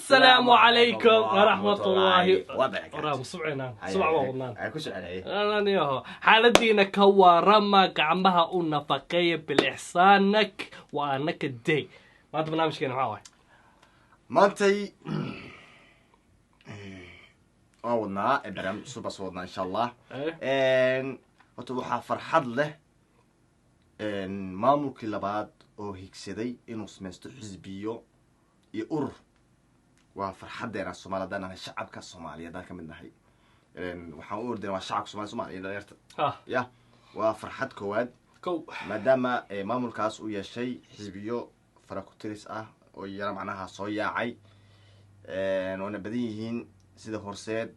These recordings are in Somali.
السلام عليكم ورحمة الله وبركاته. سمعنا سمع والله. كوش عليه. أنا ياهو حالتينا كوارما قعمها ونفقية بالإحسانك وأنك الدي. ما أنت برنامج كنا معاه. ما أنتي. أولنا إبراهيم سوبر صورنا إن شاء الله. وتروح فرحض له. ما ممكن لبعض أو هيك سدي إنه سمستو حزبيو يقر. وفرحدنا الصومال دانا الشعب كالصومالي ذاك من ناحية وحنقول ده الشعب الصومالي لا يرت يا وفرحد كواد ما دام مامور كاس ويا شيء حزبيو فرقتريس ويا معناها صويا عي وانا بديهين سيده هورسيد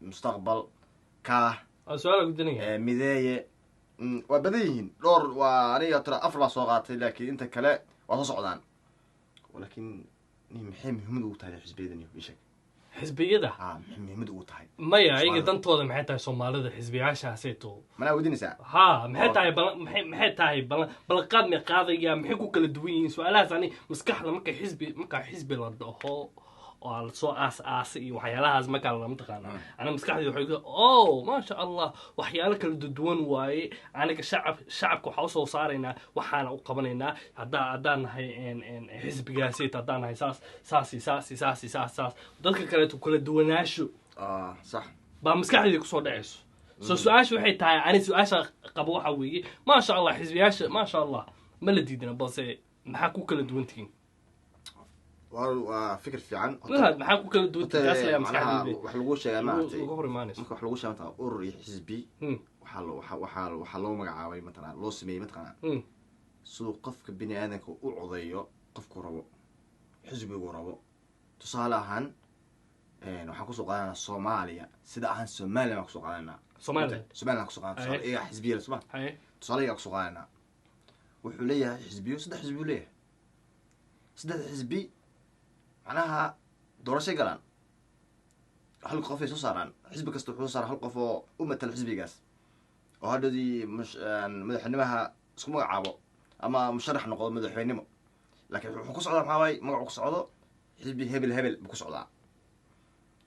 مستقبل كاه سؤال قدني ميدايه وبديهين دور واني ترى افرع سوقات لكن انت كلا وتصعدان ولكن محمد مهمد وتاي حزبيدني بشكل حزبيده مهمد وتاي ما يا دنتودا maxay tahay Soomaalida xisbiyaashaasayto mana wadinaysa maxay tahay balqaad ma qaadaya maxay ku kala duwan yihiin su'aalahaas ani maskaxda marka xisbi la dhaho oo soo aas iyo waxyaalahaas ma kala mataqaana ana maskaxdii waxay ma sha Allah waxyaalo kala duwan waaye aniga shacabka waxa soo saarayna waxaana u qabanaynaa hadaan nahay xisbigaasi hadaan nahay saas dadka kale kala duwanaasho صح ba maskaxdii ku soo dhacayso soo su'aashu waxay tahay ani su'aasha qabo waxa weeye ma sha Allah xisbiyaasha ma sha Allah ma la diidana balse maxaa ku kala duwantiin وفكر في عن maxaa ku kala duwan taas la maskaxdii wax lagu sheegay maartay ugu hormaanayso marka wax lagu sheegay urur xisbi waxa loo magacaabay matala loo sameeyay matala soo qofka bini aadanka u codeeyo qofku rabo xisbigu rabo tusaale ahaan waxaan ku soo qaadanaa Soomaaliya sida ahaan Soomaaliya ku soo qaadanaa Soomaaliya ku soo qaadanaa ee xisbiga Soomaaliya tusaale ku soo qaadanaa wuxuu leeyahay xisbiyo saddex xisbi leeyahay saddex xisbi معناها دورشة قلنا هل قفي شو صارن حزب كستو صار هل قفو مثل حزب جاس وهذا دي مش مدح نمها اسمه عابو أما مشرح نقول مدح نمو لكن حكوس عضا محاوي ما حكوس عضا حزبي هبل بكوس عضا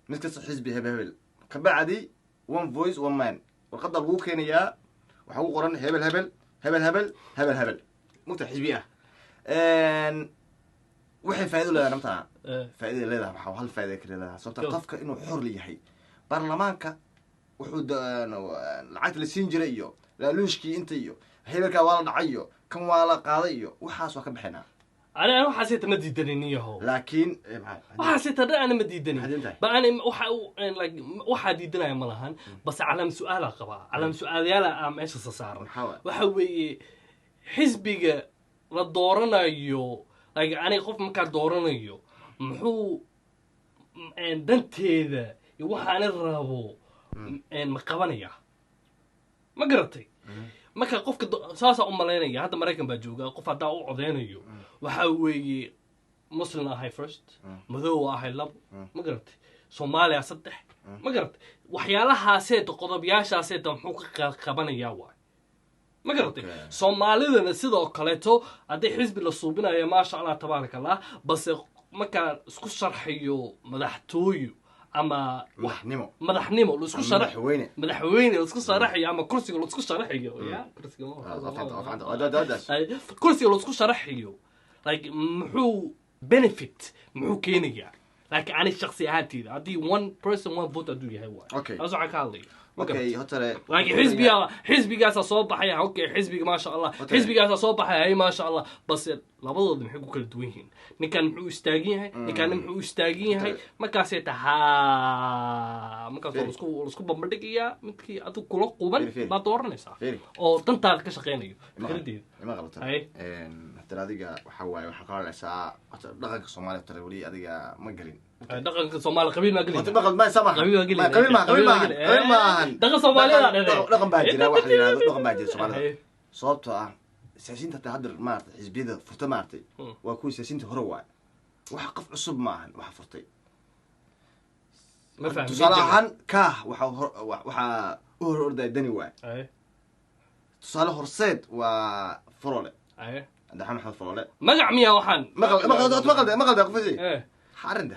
مسك حزبي هبل كبعدي one voice one man وقدر هو كان يا وحقوق قرن هبل مت حزبيه وحي فائدة لها نمتها فائدة لها محاو هل فائدة كده صوت قفك إنه حر ليهي برلمانك وحود العقد السينجريو لا لوشكي انتيو هيبك والا دعيو كم والا قاضيو وحاس وكم بحنا أنا حسيت ما ديدني هو لكن وحسيت أنا ما ديدني بأنا وح ديدنا ملهن بس علم سؤال قبا علم سؤال يلا إيش صار وحوي حزبي للدورنا يو أنا خوف مكان دورانيو محو دنتيذا يوحنا الرابو مقبانية ما قرتي ما كان خوف ساسا أمالينية هذا مريكان باجوجا خوف هذا عضينيو وحوي مسلم هاي فرست مذوع هاي لب ما قرتي صوماليا صدح ما قرت وحيالها سيد قضبياشا سيد محو قبانية واي ما قرتي Soomaalidana sidoo kaleeto haday xisbi la suubinayo ma sha Allah tabaaraka Allah bas marka isku sharxiyo madaxtooyo ama madaxnimo la isku sharxiyo madaxweyne la isku sharxiyo ama kursiga la isku sharxiyo ya kursiga la isku sharxiyo like muxuu benefit muxuu keenaya like ani shakhsi ahaantayda hadii one person one vote adu yahay waa aso xaqali اوكي هترى لكن حزبيgaas soo baxay اوكي حزبيga ما شاء الله حزبيgaas soo baxay ما شاء الله بس labadooda maxay ku kala duwan yihiin ninkan muxuu istaagin yahay ninkan muxuu istaagin yahay markaas ay tahay markaas isku bambadhigiya midkii adu kula quban ba dooranaysa oo dantaada ka shaqeynayo fikradeed ma qalata hada adiga waxa waaye waxa qaadaysaa dhaqanka Soomaaliya tare wali adiga ma galin dhaqanka Soomaaliya qabiil ma galin dhaqan ma sama qabiil ma dhaqan Soomaaliya dhaqan baa jira waxa la yiraahdo dhaqan baa jira Soomaaliya sababtoo ah سياسيين تهدر مارت حزبيده فرت مارتي وكل سياسيين هروع واحد قف عصب معهن واحد فرتي ما فهم صراحة كاه وح أورد الدنيا واحد تصالح رصيد وفرولة عند محمد فلولة magac miyaa waxaan مقل قفزي حارن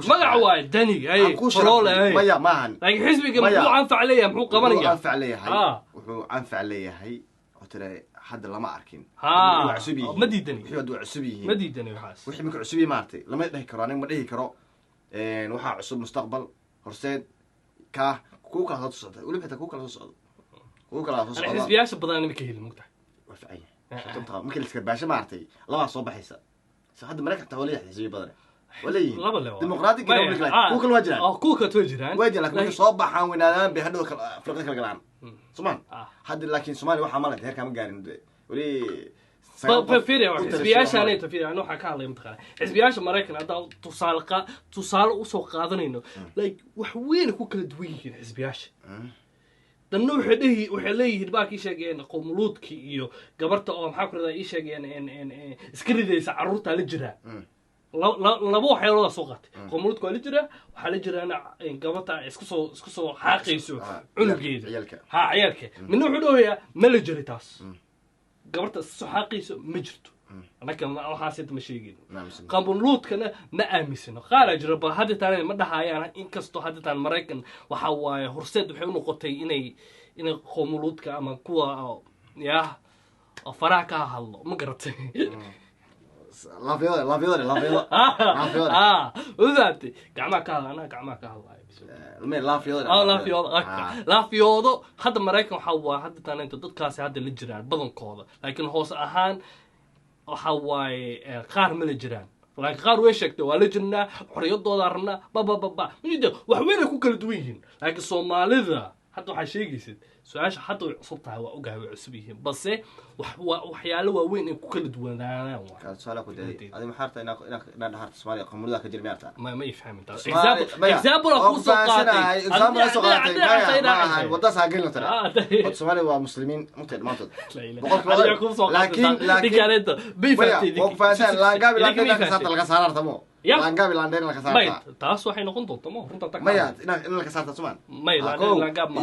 magac waay dani ay Faroole ay مايا maahan laakiin xisbiga muxuu anfac leeyahay muxuu qabanaya anfac leeyahay wuxuu anfac leeyahay hotare hadda lama arkin ma diidani wixii hadda cusub yihiin ma diidani waxaas wixii marka cusub maartay lama dhihi karo aniga ma dhihi karo waxa cusub mustaqbal horseed ka ku kala soo socda wali xita ku kala soo socda ku kala soo socda xisbiyaasha badan ma ka helin mugtahay waa fiican sababta markii la iska baasha maartay laba soo baxaysa saxada mareykanka tawaliya xisbiya badan وليه ديمقراطي كده ولا كوكل وجران كوكل وجران لكن صباحا ونادان بهدو فرقه كلا قلان سمان حد لكن سومالي waxa ma lahayd heerka ma gaarin wali xisbiyaasha aanay tafiir aan waxa ka hadlay mutaqaan xisbiyaasha Mareykan hadda tusaale u soo qaadanayno like wax weyn ku kala duwan yihiin xisbiyaasha danno waxay leeyihiin baakii sheegeen qowmuluudkii iyo gabarta oo maxaa ku radaa ii sheegeen iska ridaysa carruurta la jira labo waxyaalood soo qaatay qowmuluudku waa la jira waxa la jiraana gabarta isku soo xaaqayso cunugeeda ciyalka midna wuxuu dhawayaa ma la jiri taas gabarta soo xaaqayso ma jirto anaka waxaas ma sheegin qowmuluudkana ma aaminsano qaar jira ba hadda taan ma dhahayaan inkastoo hadda taan Mareykan waxa waaye horseed waxay u noqotay inay qowmuluudka ama kuwa faraha ka hadlo ma garatay لا فيضة وذاتي قعما كهلا أنا قعما كهلا لا فيضة هذا مريكا حوا هذا تاني أنت تدكاسي هذا الجيران بدن كوضة لكن هوس أهان حواي قار من الجيران لكن قار ويشكتوا ولا جرنا حرية دولارنا با من يده وحوينا كوكل دويهن لكن الصومالي ذا حتى وحشيجي سيد سؤال حتى صوتها وأوجه وعصبيهم بس وحياله وين كل دوانانا كان سؤالك ودي هذه محارته إنك نهار الصومالي قمر ذاك الجرم يعرف ما يفهم أنت إكزامبل أقول سقاطي إكزامبل سقاطي ما وضع ساقين ترى الصومالي ومسلمين متد لكن أنت بيفتي وقفان لا قابل لا كسرت الخسارة تمو لا قابل عندنا الخسارة ما تاسو حين كنت تمو كنت تك ما يا إن الخسارة تسمان ما لا قاب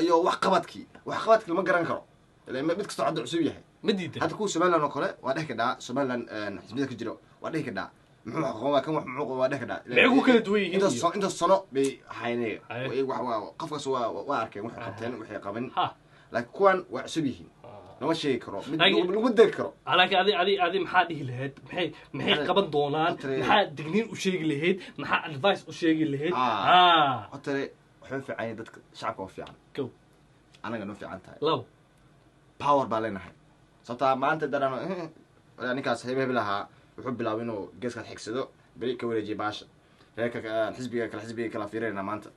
يو وحقبتك ما قرن كرو لما بدك تقعد عسوية مديد هذا كل سمعنا نقوله وده كده سمعنا حسبيتك الجرو وده كده محقوق كم محقوق وده كده معقول كده دوي أنت الصنع بحيني قفص وارك وحقتين وحقبن لكن كون وعسويه نما شيء كرو بدك كرو على هذه محاده لهاد محي قبض دونان محاد دقنين وشيء لهاد محاد أدفايس وشيء لهاد حتى حوف عين دتك شعبك وفي عن كو أنا قنوع في عنتها لو باور بالنا هاي صوتها ما أنت درنا يعني كاس هيبه بلها وحب لاوينو جيس كان حكسدو بريك وريجي باش هيك الحزبية كلا فيرنا ما أنت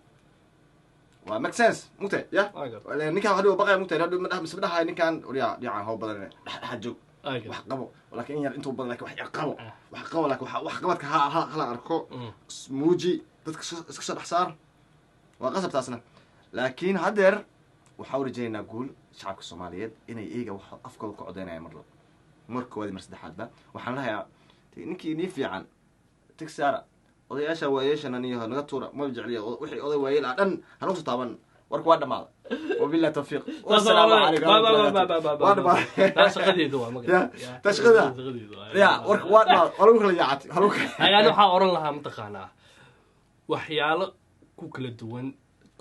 وماك سنس متى يا لأن كان هذا بقى متى هذا من أهم سببها إن كان وريا يعني هو بدلنا حجو وحقبوا ولكن يعني أنتوا بدلك وحقبوا لك وحقبتك هلا أركو موجي تسكسر حصار وقصب تاسنا لكن هدر وحاول جينا نقول شعبك الصوماليين إن إيجا أفكار قعدنا يا مركو هذه مرسد حد وحناها نكي نيفي عن تكسر وضيعش وإيش أنا نيها نقطورة ما بيجي عليه وحي وضيع لأن هنوصل طبعا ورك واحد مال وبالله توفيق والسلام عليكم تشغدي دوا تشغدها يا ورك واحد مال هلوك اللي يعطي هلوك أنا حاورن لها متقنة وحيال كوكل دوان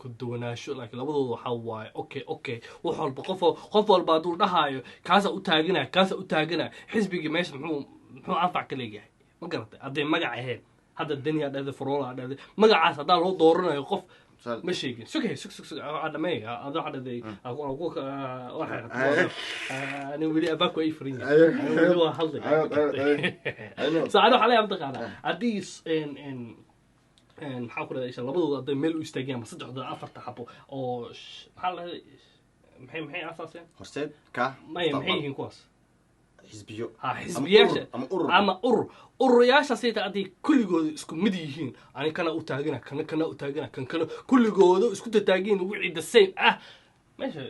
كدوناشو لكن لبضو waxaa okay wax walba qof walba haduu dhahayo kaasa u taagina xisbiga meesha muxuu anfac ka leeyahay ma garatay haday magac ahayn hadda daniya dhada Faroole dhada magacaas hadaa loo dooranayo qof ma sheegin sugay adamay adoo xaday ani wili abako ay frin wili waa halday saado xalay am taqaana hadii maxaa ku leeyahay labadooda haday meel u istaageen ama saddexda afarta xabo oo maxay asaaseen horseed ka maxay yihiin kuwaas xisbiyo xisbiyaasha ama ururayaasha sida hadii kulligooda isku mid yihiin ani kana u taagina kana u taagina kan kulligooda isku taagin wixii the same meesha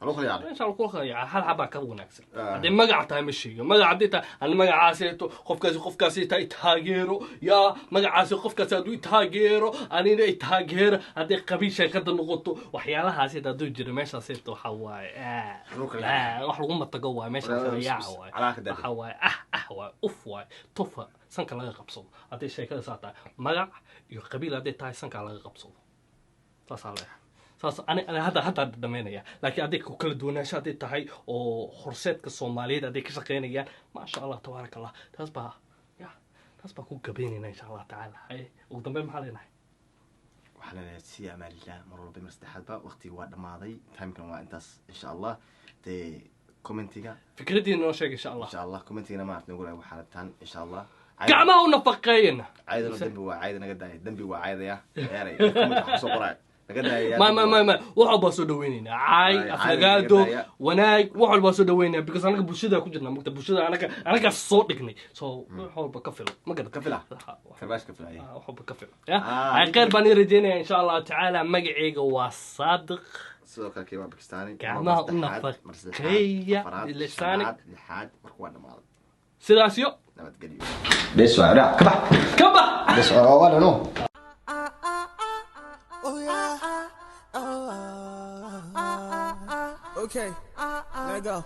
haloo kala yaacay insha Allah ku khaya hal xaba ka wanaagsan hadii magac tahay ma sheego magac hadii tahay aan magacaaseeto qofkaasi tahay taageero ya magacaasi qofkaasi haduu taageero anina taageero hadii qabiil sheekada noqoto waxyaalahaas haduu jiro meeshaas waxa waaye wax lagu matago waa meeshaas yaa waxa waaye waa uf waa tofa sanka laga qabsado hadii sheekada saata magac iyo qabiil hadii tahay sanka laga qabsado saas أنا هذا دمينيا لكن أديك كل دون شيء تهاي أو خرسات كصومالية أديك شقينيا ما شاء الله تبارك الله تسبح كون كبينينا إن شاء الله تعالى هاي وقدام محلنا وحنا نسي أمال الله مرة بمستحب وقتي وقت ماضي فهمكم وأنتس إن شاء الله تي كومنتيجا فكرتي إنه شيء إن شاء الله إن شاء الله كومنتيجا ما نقول أبو حالتان إن شاء الله كعمة ونفقين عايدنا دنبي وعايدة يا ري كومنت حسوا قرأ ما وحب سو دوينينا عاي افلغادو وناي وحب سو دوينينا because anaga bulshada ku jirna mugta bulshada anaga soo dhignay so wxalba ka filo ma gad ka fila farbaas ka filay wxalba ka filo ya ay qeyr baan rajeynaya insha Allah ta'ala magacayga waa Saadiq sidoo kale kiiba Pakistani gacmaha u nafaqeeya lisaaniga lixaad markuu dhamaado sidaas yo nabad galiyo biswaara kaba biswaara wala no Okay, let go.